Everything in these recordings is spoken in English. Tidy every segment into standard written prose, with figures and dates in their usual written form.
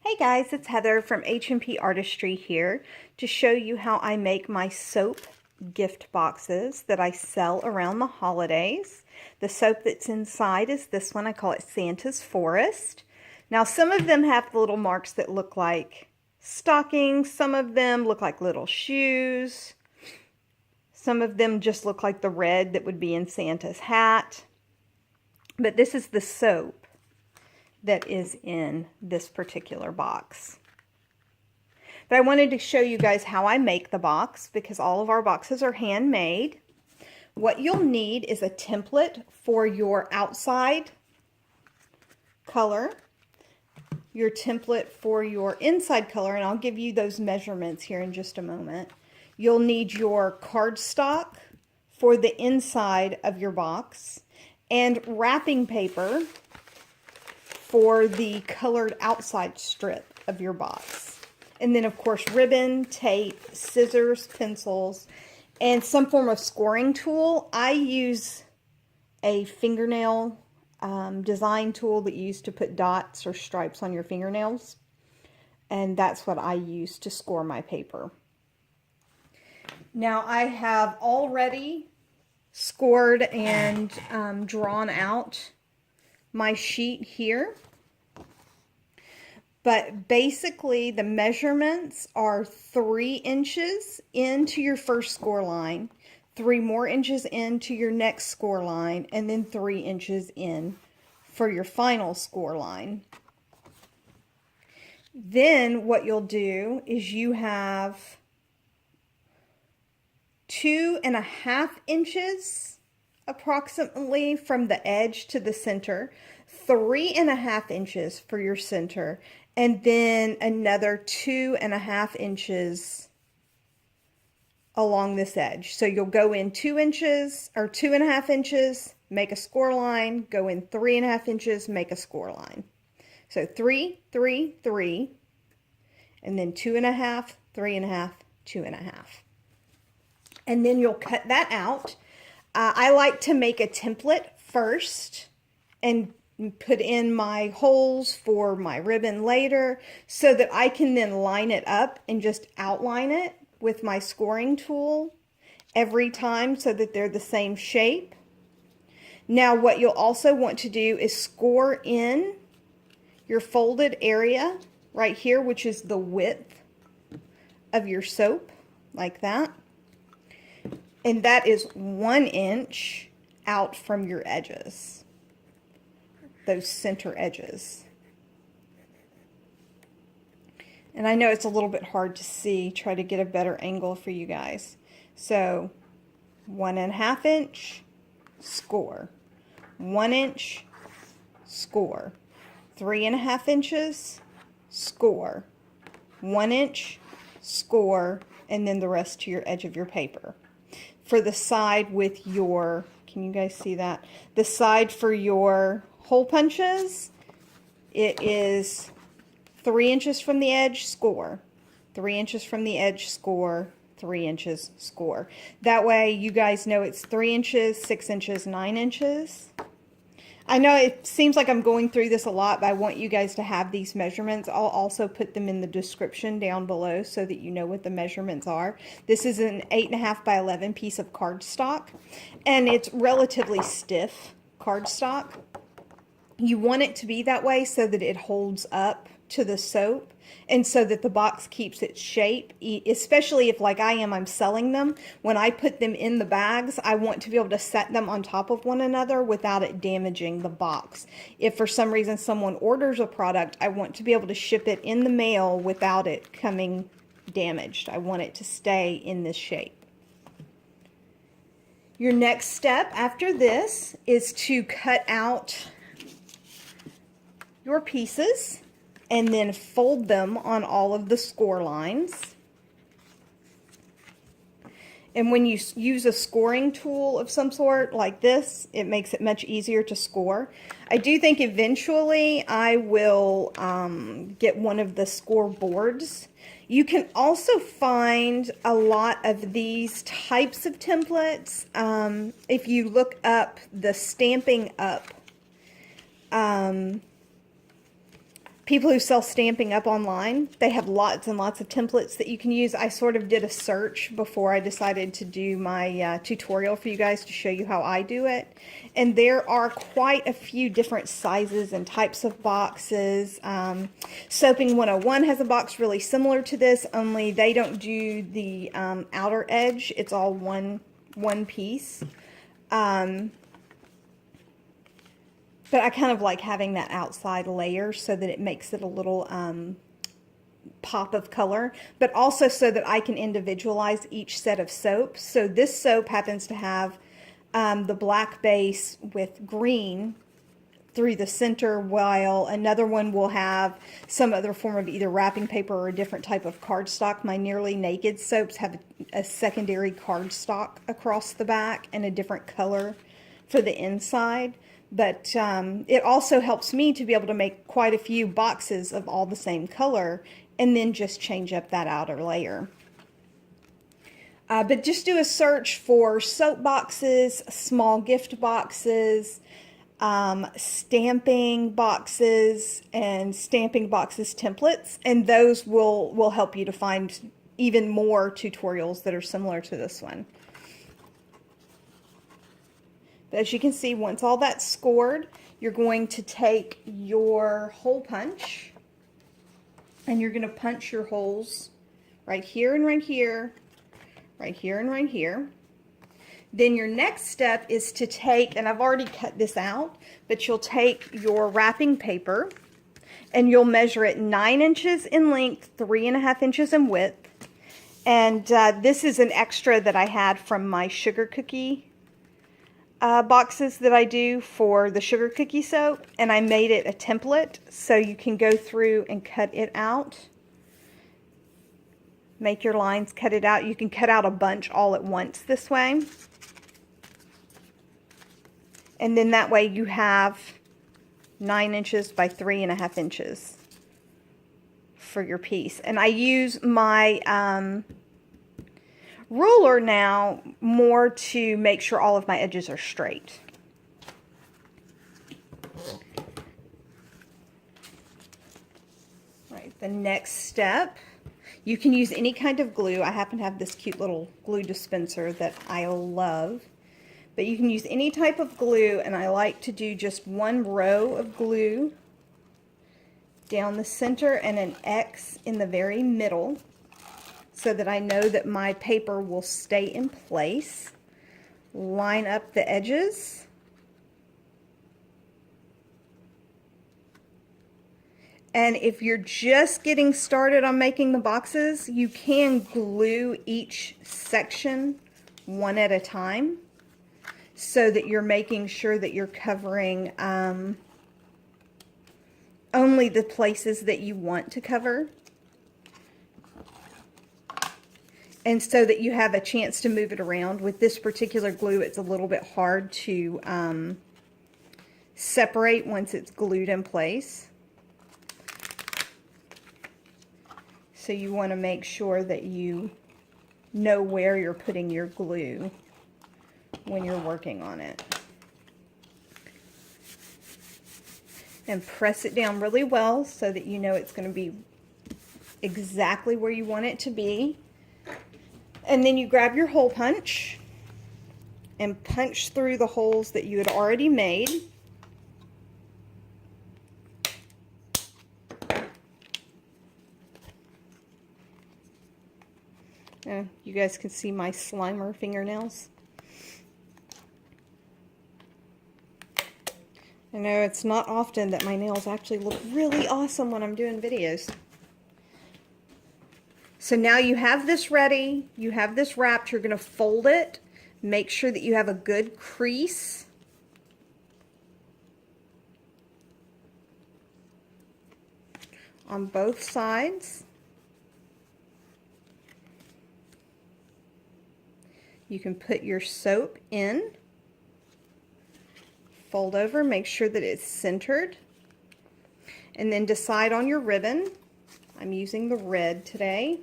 Hey guys, it's Heather from H&P Artistry here to show you how I make my soap gift boxes that I sell around the holidays. The soap that's inside is this one. I call it Santa's Forest. Now some of them have little marks that look like stockings. Some of them look like little shoes. Some of them just look like the red that would be in Santa's hat. But this is the soap that is in this particular box. But I wanted to show you guys how I make the box because all of our boxes are handmade. What you'll need is a template for your outside color, your template for your inside color, and I'll give you those measurements here in just a moment. You'll need your cardstock for the inside of your box and wrapping paper for the colored outside strip of your box. And then of course ribbon, tape, scissors, pencils, and some form of scoring tool. I use a fingernail design tool that you use to put dots or stripes on your fingernails. And that's what I use to score my paper. Now I have already scored and drawn out my sheet here, but basically the measurements are 3 inches into your first score line, 3 more inches into your next score line, and then 3 inches in for your final score line. Then what you'll do is you have 2.5 inches approximately from the edge to the center, 3.5 inches for your center, and then another 2.5 inches along this edge. So you'll go in 2 inches or 2.5 inches, make a score line, go in 3.5 inches, make a score line. So 3, 3, 3, and then 2.5, 3.5, 2.5. And then you'll cut that out. I like to make a template first and put in my holes for my ribbon later so that I can then line it up and just outline it with my scoring tool every time so that they're the same shape. Now what you'll also want to do is score in your folded area right here, which is the width of your soap, like that. And that is 1 inch out from your edges, those center edges. And I know it's a little bit hard to see, try to get a better angle for you guys. So 1.5 inch, score. 1 inch, score. 3.5 inches, score. 1 inch, score, and then the rest to your edge of your paper. For the side with your, can you guys see that? The side for your hole punches, it is 3 inches from the edge, score. 3 inches from the edge, score. 3 inches, score. That way you guys know it's 3 inches, 6 inches, 9 inches. I know it seems like I'm going through this a lot, but I want you guys to have these measurements. I'll also put them in the description down below so that you know what the measurements are. This is an 8.5 by 11 piece of cardstock, and it's relatively stiff cardstock. You want it to be that way so that it holds up to the soap and so that the box keeps its shape, especially if, like I am, I'm selling them. When I put them in the bags, I want to be able to set them on top of one another without it damaging the box. If for some reason someone orders a product, I want to be able to ship it in the mail without it coming damaged. I want it to stay in this shape. Your next step after this is to cut out your pieces and then fold them on all of the score lines. And when you use a scoring tool of some sort like this, it makes it much easier to score. I do think eventually I will get one of the score boards. You can also find a lot of these types of templates if you look up the Stampin' Up people who sell Stampin' Up! Online, they have lots and lots of templates that you can use. I sort of did a search before I decided to do my tutorial for you guys to show you how I do it. And there are quite a few different sizes and types of boxes. Soaping 101 has a box really similar to this, only they don't do the outer edge. It's all one piece. But I kind of like having that outside layer so that it makes it a little pop of color, but also so that I can individualize each set of soap. So this soap happens to have the black base with green through the center, while another one will have some other form of either wrapping paper or a different type of cardstock. My Nearly Naked soaps have a secondary cardstock across the back and a different color for the inside. But it also helps me to be able to make quite a few boxes of all the same color and then just change up that outer layer. But just do a search for soap boxes, small gift boxes, stamping boxes, and stamping boxes templates, and those will help you to find even more tutorials that are similar to this one. But as you can see, once all that's scored, you're going to take your hole punch and you're going to punch your holes right here and right here, right here and right here. Then your next step is to take, and I've already cut this out, but you'll take your wrapping paper and you'll measure it 9 inches in length, 3.5 inches in width. And this is an extra that I had from my sugar cookie boxes that I do for the sugar cookie soap, and I made it a template so you can go through and cut it out. Make your lines, cut it out. You can cut out a bunch all at once this way. And then that way you have 9 inches by 3.5 inches for your piece. And I use my ruler now more to make sure all of my edges are straight. Right, the next step, you can use any kind of glue. I happen to have this cute little glue dispenser that I love. But you can use any type of glue, and I like to do just one row of glue down the center and an X in the very middle, so that I know that my paper will stay in place. Line up the edges. And if you're just getting started on making the boxes, you can glue each section one at a time so that you're making sure that you're covering only the places that you want to cover. And so that you have a chance to move it around. With this particular glue, it's a little bit hard to separate once it's glued in place. So you want to make sure that you know where you're putting your glue when you're working on it. And press it down really well so that you know it's going to be exactly where you want it to be. And then you grab your hole punch and punch through the holes that you had already made. You guys can see my Slimer fingernails. I know it's not often that my nails actually look really awesome when I'm doing videos. So now you have this ready, you have this wrapped, you're going to fold it. Make sure that you have a good crease. On both sides. You can put your soap in, fold over, make sure that it's centered, and then decide on your ribbon. I'm using the red today.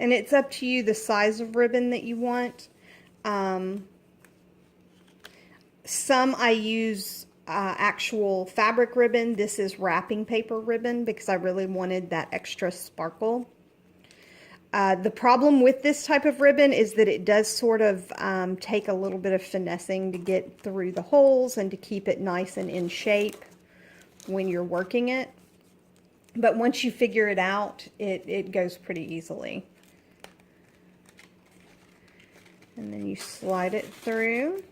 And it's up to you the size of ribbon that you want. Some I use actual fabric ribbon. This is wrapping paper ribbon because I really wanted that extra sparkle. The problem with this type of ribbon is that it does sort of take a little bit of finessing to get through the holes and to keep it nice and in shape when you're working it. But once you figure it out, it goes pretty easily. And then you slide it through.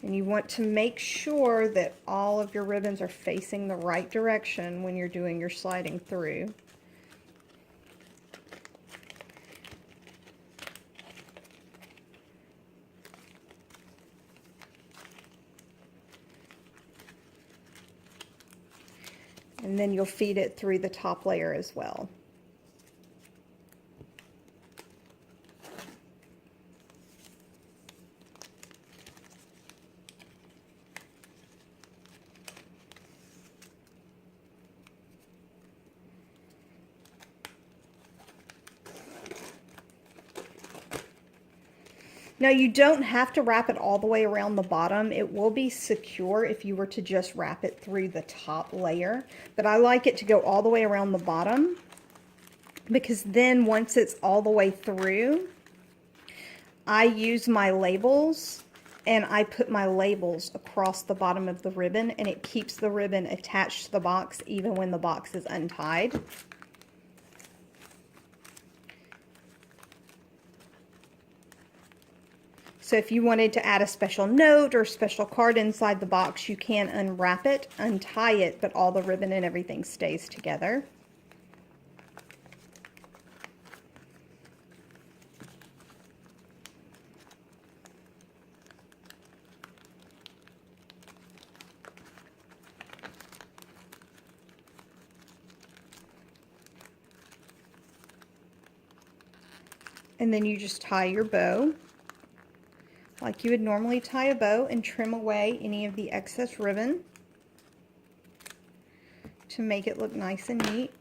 And you want to make sure that all of your ribbons are facing the right direction when you're doing your sliding through. And then you'll feed it through the top layer as well. Now you don't have to wrap it all the way around the bottom. It will be secure if you were to just wrap it through the top layer. But I like it to go all the way around the bottom because then once it's all the way through, I use my labels and I put my labels across the bottom of the ribbon, and it keeps the ribbon attached to the box even when the box is untied. So if you wanted to add a special note or special card inside the box, you can unwrap it, untie it, but all the ribbon and everything stays together. And then you just tie your bow like you would normally tie a bow and trim away any of the excess ribbon to make it look nice and neat.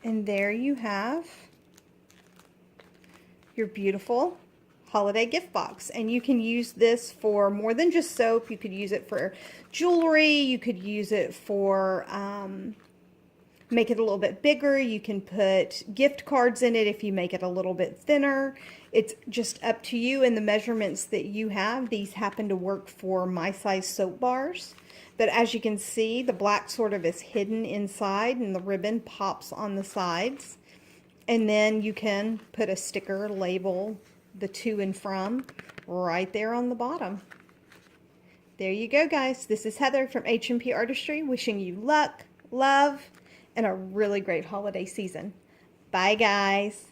And there you have your beautiful holiday gift box. And you can use this for more than just soap. You could use it for jewelry. You could use it for make it a little bit bigger. You can put gift cards in it if you make it a little bit thinner. It's just up to you and the measurements that you have. These happen to work for my size soap bars. But as you can see, the black sort of is hidden inside and the ribbon pops on the sides. And then you can put a sticker, label the to and from right there on the bottom. There you go, guys. This is Heather from H&P Artistry, wishing you luck, love, and a really great holiday season. Bye, guys.